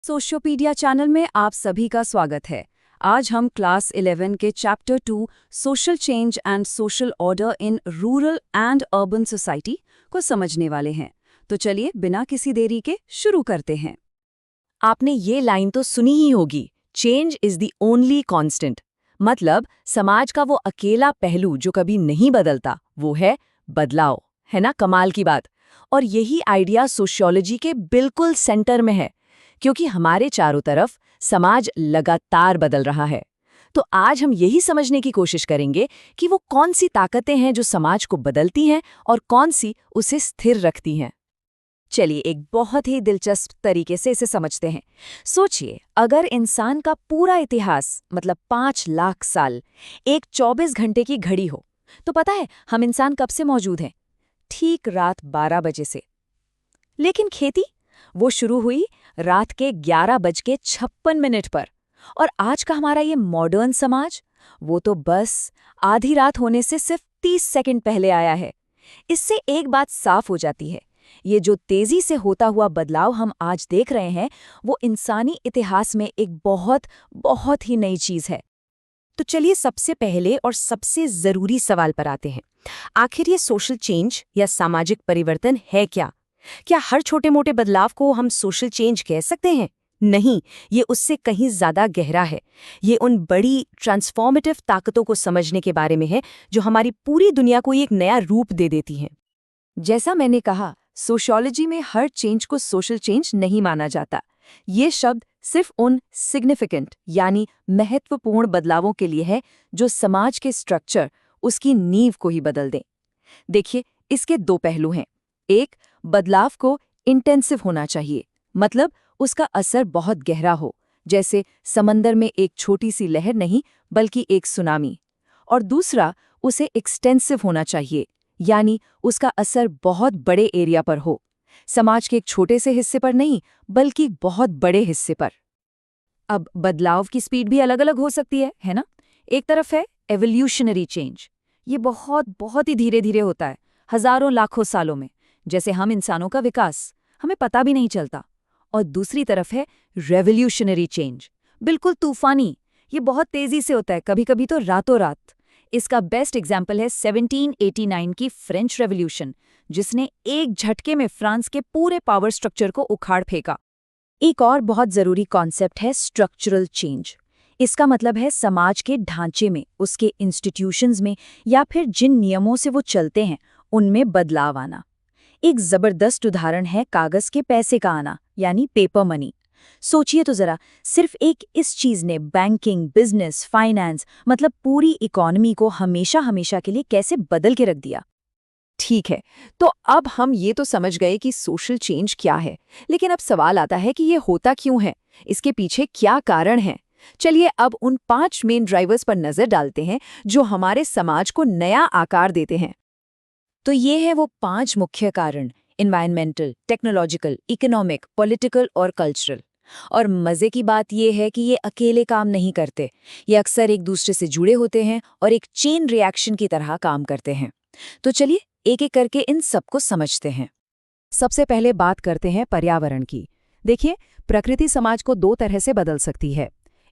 सोशियोपीडिया channel में आप सभी का स्वागत है। आज हम क्लास 11 के chapter 2 social change and social order in rural and urban society को समझने वाले हैं। तो चलिए बिना किसी देरी के शुरू करते हैं। आपने ये लाइन तो सुनी ही होगी, change is the only constant. मतलब समाज का वो अकेला पहलू जो कभी नहीं बदलता, वो है बदलाव। है ना कमाल की बात। और यही आइडिया सोशियोलॉजी के बिल्कुल सेंटर में है, क्योंकि हमारे चारों तरफ समाज लगातार बदल रहा है। तो आज हम यही समझने की कोशिश करेंगे कि वो कौन सी ताकतें हैं जो समाज को बदलती हैं और कौन सी उसे स्थिर रखती हैं। चलिए एक बहुत ही दिलचस्प तरीके से इसे समझते हैं। सोचिए, अगर इंसान का पूरा इतिहास मतलब 5 लाख साल एक 24 घंटे की घड़ी हो, तो पता है हम इंसान कब से मौजूद हैं? ठीक रात 12 बजे से। लेकिन खेती वो शुरू हुई रात के 11:56 पर। और आज का हमारा ये मॉडर्न समाज, वो तो बस आधी रात होने से सिर्फ 30 सेकंड पहले आया है। इससे एक बात साफ हो जाती है, ये जो तेजी से होता हुआ बदलाव हम आज देख रहे हैं, वो इंसानी इतिहास में एक बहुत बहुत ही नई चीज है। तो चलिए सबसे पहले और सबसे जरूरी सवाल पर आते हैं। आखिर ये सोशल चेंज या सामाजिक परिवर्तन है क्या? क्या हर छोटे मोटे बदलाव को हम सोशल चेंज कह सकते हैं? नहीं, ये उससे कहीं ज्यादा गहरा है। ये उन बड़ी ट्रांसफॉर्मेटिव ताकतों को समझने के बारे में है जो हमारी पूरी दुनिया को एक नया रूप दे देती हैं। जैसा मैंने कहा, सोशियोलॉजी में हर चेंज को सोशल चेंज नहीं माना जाता। ये शब्द सिर्फ उन सिग्निफिकेंट यानी महत्वपूर्ण बदलावों के लिए है जो समाज के स्ट्रक्चर, उसकी नींव को ही बदल दें। देखिए, इसके दो पहलू हैं। एक, बदलाव को इंटेंसिव होना चाहिए, मतलब उसका असर बहुत गहरा हो, जैसे समंदर में एक छोटी सी लहर नहीं बल्कि एक सुनामी। और दूसरा, उसे एक्सटेंसिव होना चाहिए, यानी उसका असर बहुत बड़े एरिया पर हो, समाज के एक छोटे से हिस्से पर नहीं बल्कि बहुत बड़े हिस्से पर। अब बदलाव की स्पीड भी अलग अलग हो सकती है ना? एक तरफ है एवोल्यूशनरी चेंज, ये बहुत बहुत ही धीरे धीरे होता है, हजारों लाखों सालों में, जैसे हम इंसानों का विकास हमें पता भी नहीं चलता। और दूसरी तरफ है रेवोल्यूशनरी चेंज, बिल्कुल तूफानी, ये बहुत तेजी से होता है, कभी कभी तो रातों रात। इसका बेस्ट एग्जाम्पल है 1789 की फ्रेंच रेवोल्यूशन, जिसने एक झटके में फ्रांस के पूरे पावर स्ट्रक्चर को उखाड़ फेंका। एक और बहुत जरूरी कॉन्सेप्ट है स्ट्रक्चरल चेंज। इसका मतलब है समाज के ढांचे में, उसके इंस्टीट्यूशंस में, या फिर जिन नियमों से वो चलते हैं उनमें बदलाव आना। एक जबरदस्त उदाहरण है कागज के पैसे का आना, यानी पेपर मनी। सोचिए तो जरा, सिर्फ एक इस चीज ने बैंकिंग, बिजनेस, फाइनेंस, मतलब पूरी इकोनॉमी को हमेशा हमेशा के लिए कैसे बदल के रख दिया। ठीक है, तो अब हम ये तो समझ गए कि सोशल चेंज क्या है, लेकिन अब सवाल आता है कि ये होता क्यों है, इसके पीछे क्या कारण है। चलिए अब उन 5 मेन ड्राइवर्स पर नजर डालते हैं जो हमारे समाज को नया आकार देते हैं। तो ये है वो 5 मुख्य कारण: एनवायरमेंटल, टेक्नोलॉजिकल, इकोनॉमिक, पॉलिटिकल और कल्चरल। और मजे की बात ये है कि ये अकेले काम नहीं करते, ये अक्सर एक दूसरे से जुड़े होते हैं और एक चेन रिएक्शन की तरह काम करते हैं। तो चलिए एक एक करके इन सबको समझते हैं। सबसे पहले बात करते हैं पर्यावरण की। देखिए, प्रकृति समाज को 2 तरह से बदल सकती है।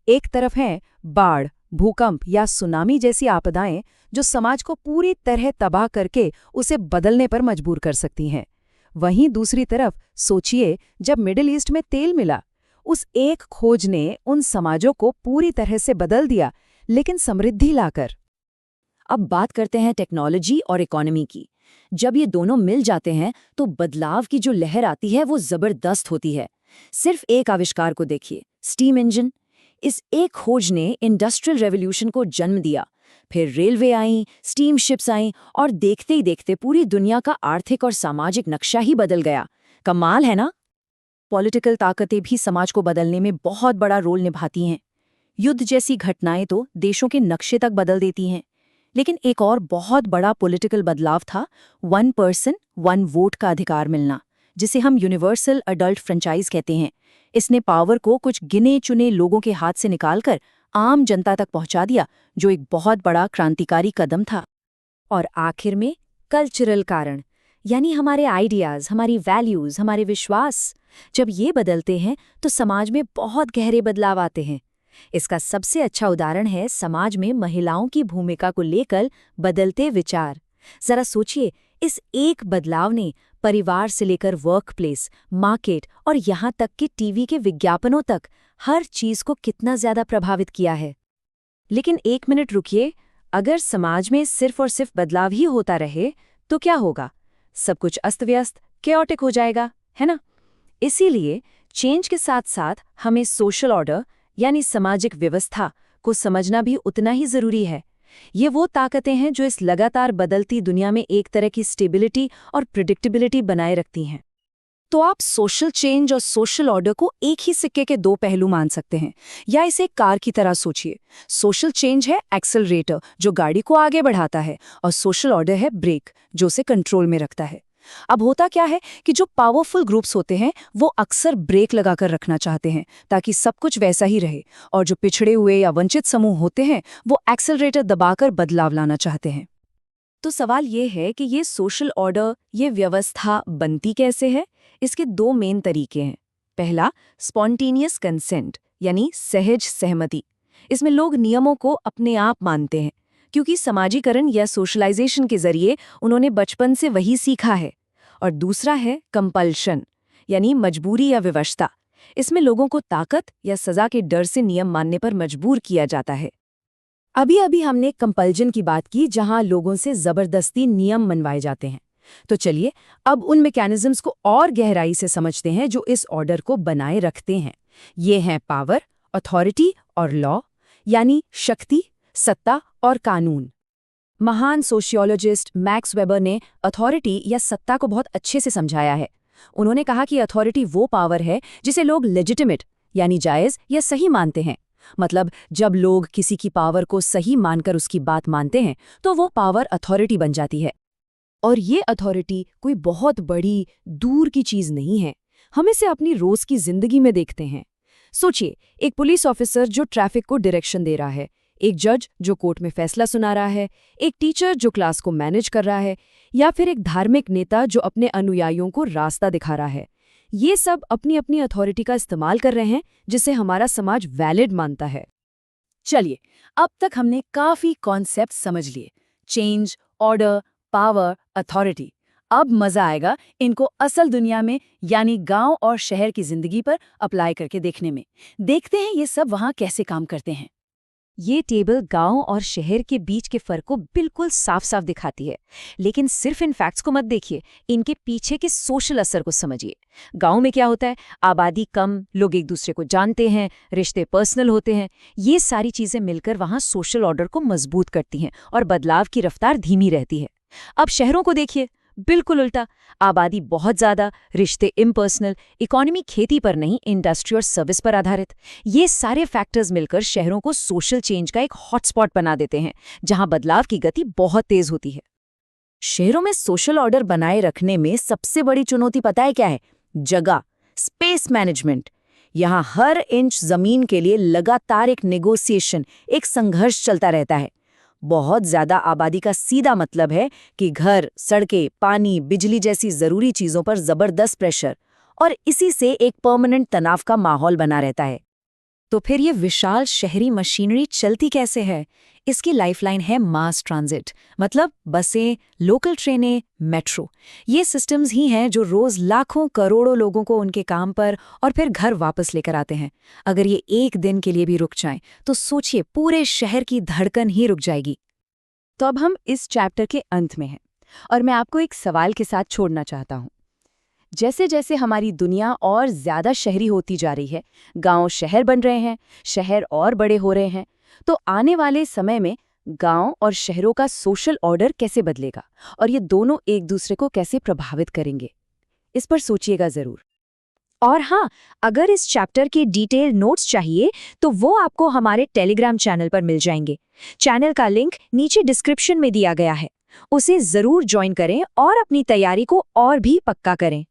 एक तरफ है बाढ़, भूकंप या सुनामी जैसी आपदाएं जो समाज को पूरी तरह तबाह करके उसे बदलने पर मजबूर कर सकती हैं। वहीं दूसरी तरफ सोचिए, जब मिडिल ईस्ट में तेल मिला, उस एक खोज ने उन समाजों को पूरी तरह से बदल दिया, लेकिन समृद्धि लाकर। अब बात करते हैं टेक्नोलॉजी और इकोनॉमी की। जब ये दोनों मिल जाते हैं तो बदलाव की जो लहर आती है वो जबरदस्त होती है। सिर्फ एक आविष्कार को देखिए, स्टीम इंजन। इस एक खोज ने इंडस्ट्रियल रेवोल्यूशन को जन्म दिया। फिर रेलवे आई, स्टीम शिप्स आईं और देखते ही देखते पूरी दुनिया का आर्थिक और सामाजिक नक्शा ही बदल गया। कमाल है ना? पॉलिटिकल ताकतें भी समाज को बदलने में बहुत बड़ा रोल निभाती हैं। युद्ध जैसी घटनाएं तो देशों के नक्शे तक बदल देती हैं। लेकिन एक और बहुत बड़ा पॉलिटिकल बदलाव था 1 पर्सन 1 वोट का अधिकार मिलना, जिसे हम यूनिवर्सल अडल्ट फ्रेंचाइज कहते हैं। इसने पावर को कुछ गिने चुने लोगों के हाथ से निकालकर आम जनता तक पहुंचा दिया, जो एक बहुत बड़ा क्रांतिकारी कदम था। और आखिर में कल्चरल कारण। यानी हमारे आइडियाज, हमारी वैल्यूज, हमारे विश्वास जब ये बदलते हैं तो समाज में बहुत गहरे बदलाव आते हैं। इसका सबसे अच्छा उदाहरण है समाज में महिलाओं की भूमिका को लेकर बदलते विचार। जरा सोचिए, इस एक बदलाव ने परिवार से लेकर वर्क प्लेस, मार्केट और यहाँ तक कि टीवी के विज्ञापनों तक हर चीज को कितना ज्यादा प्रभावित किया है। लेकिन एक मिनट रुकिए, अगर समाज में सिर्फ और सिर्फ बदलाव ही होता रहे तो क्या होगा? सब कुछ अस्त-व्यस्त, केओटिक हो जाएगा, है ना? इसीलिए चेंज के साथ साथ हमें सोशल ऑर्डर यानी सामाजिक व्यवस्था को समझना भी उतना ही जरूरी है। ये वो ताकतें हैं जो इस लगातार बदलती दुनिया में एक तरह की स्टेबिलिटी और प्रिडिक्टेबिलिटी बनाए रखती हैं। तो आप सोशल चेंज और सोशल ऑर्डर को एक ही सिक्के के दो पहलू मान सकते हैं, या इसे एक कार की तरह सोचिए। सोशल चेंज है एक्सेलरेटर जो गाड़ी को आगे बढ़ाता है, और सोशल ऑर्डर है ब्रेक जो उसे कंट्रोल में रखता है। अब होता क्या है कि जो पावरफुल ग्रुप्स होते हैं वो अक्सर ब्रेक लगाकर रखना चाहते हैं ताकि सब कुछ वैसा ही रहे, और जो पिछड़े हुए या वंचित समूह होते हैं वो एक्सेलरेटर दबाकर बदलाव लाना चाहते हैं। तो सवाल ये है कि ये सोशल ऑर्डर, ये व्यवस्था बनती कैसे है? इसके दो मेन तरीके हैं। पहला, स्पॉन्टेनियस कंसेंट यानी सहज सहमति। इसमें लोग नियमों को अपने आप मानते हैं क्योंकि समाजीकरण या सोशलाइजेशन के जरिए उन्होंने बचपन से वही सीखा है। और दूसरा है कंपल्शन यानी मजबूरी या विवशता। इसमें लोगों को ताकत या सजा के डर से नियम मानने पर मजबूर किया जाता है। अभी अभी हमने कंपल्जन की बात की, जहां लोगों से जबरदस्ती नियम मनवाए जाते हैं। तो चलिए अब उन मैकेनिज्म्स को और गहराई से समझते हैं जो इस ऑर्डर को बनाए रखते हैं। ये हैं पावर, अथॉरिटी और लॉ, यानी शक्ति, सत्ता और कानून। महान सोशियोलॉजिस्ट मैक्स वेबर ने अथॉरिटी या सत्ता को बहुत अच्छे से समझाया है। उन्होंने कहा कि अथॉरिटी वो पावर है जिसे लोग लेजिटिमेट यानी जायज़ या सही मानते हैं। मतलब जब लोग किसी की पावर को सही मानकर उसकी बात मानते हैं तो वो पावर अथॉरिटी बन जाती है। और ये अथॉरिटी कोई बहुत बड़ी, दूर की चीज़ नहीं है। हम इसे अपनी रोज़ की जिंदगी में देखते हैं। सोचिए, एक पुलिस ऑफिसर जो ट्रैफिक को डायरेक्शन दे रहा है, एक जज जो कोर्ट में फैसला सुना रहा है, एक टीचर जो क्लास को मैनेज कर रहा है, या फिर एक धार्मिक नेता जो अपने अनुयायियों को रास्ता दिखा रहा है। ये सब अपनी अपनी अथॉरिटी का इस्तेमाल कर रहे हैं जिसे हमारा समाज वैलिड मानता है। चलिए, अब तक हमने काफी कॉन्सेप्ट समझ लिए, चेंज, ऑर्डर, पावर, अथॉरिटी। अब मजा आएगा इनको असल दुनिया में यानी गांव और शहर की जिंदगी पर अप्लाई करके देखने में। देखते हैं ये सब वहां कैसे काम करते हैं। ये टेबल गांव और शहर के बीच के फर्क को बिल्कुल साफ साफ दिखाती है, लेकिन सिर्फ इन फैक्ट्स को मत देखिए, इनके पीछे के सोशल असर को समझिए। गांव में क्या होता है? आबादी कम, लोग एक दूसरे को जानते हैं, रिश्ते पर्सनल होते हैं। ये सारी चीजें मिलकर वहां सोशल ऑर्डर को मजबूत करती हैं और बदलाव की रफ्तार धीमी रहती है। अब शहरों को देखिए, बिल्कुल उल्टा। आबादी बहुत ज्यादा, रिश्ते इम्पर्सनल, इकोनॉमी खेती पर नहीं, इंडस्ट्री और सर्विस पर आधारित। ये सारे फैक्टर्स मिलकर शहरों को सोशल चेंज का एक हॉटस्पॉट बना देते हैं जहां बदलाव की गति बहुत तेज होती है। शहरों में सोशल ऑर्डर बनाए रखने में सबसे बड़ी चुनौती पता है क्या है? जगह, स्पेस मैनेजमेंट। यहाँ हर इंच जमीन के लिए लगातार एक नेगोशिएशन, एक संघर्ष चलता रहता है। बहुत ज्यादा आबादी का सीधा मतलब है कि घर, सड़कें, पानी, बिजली जैसी जरूरी चीजों पर जबरदस्त प्रेशर, और इसी से एक परमानेंट तनाव का माहौल बना रहता है। तो फिर ये विशाल शहरी मशीनरी चलती कैसे है? इसकी लाइफलाइन है मास ट्रांजिट, मतलब बसें, लोकल ट्रेनें, मेट्रो। ये सिस्टम्स ही हैं जो रोज लाखों करोड़ों लोगों को उनके काम पर और फिर घर वापस लेकर आते हैं। अगर ये एक दिन के लिए भी रुक जाएं तो सोचिए, पूरे शहर की धड़कन ही रुक जाएगी। तो अब हम इस चैप्टर के अंत में हैं और मैं आपको एक सवाल के साथ छोड़ना चाहता हूँ। जैसे जैसे हमारी दुनिया और ज्यादा शहरी होती जा रही है, गांव शहर बन रहे हैं, शहर और बड़े हो रहे हैं, तो आने वाले समय में गांव और शहरों का सोशल ऑर्डर कैसे बदलेगा और ये दोनों एक दूसरे को कैसे प्रभावित करेंगे, इस पर सोचिएगा जरूर। और हाँ, अगर इस चैप्टर के डिटेल नोट्स चाहिए तो वो आपको हमारे टेलीग्राम चैनल पर मिल जाएंगे। चैनल का लिंक नीचे डिस्क्रिप्शन में दिया गया है, उसे जरूर ज्वाइन करें और अपनी तैयारी को और भी पक्का करें।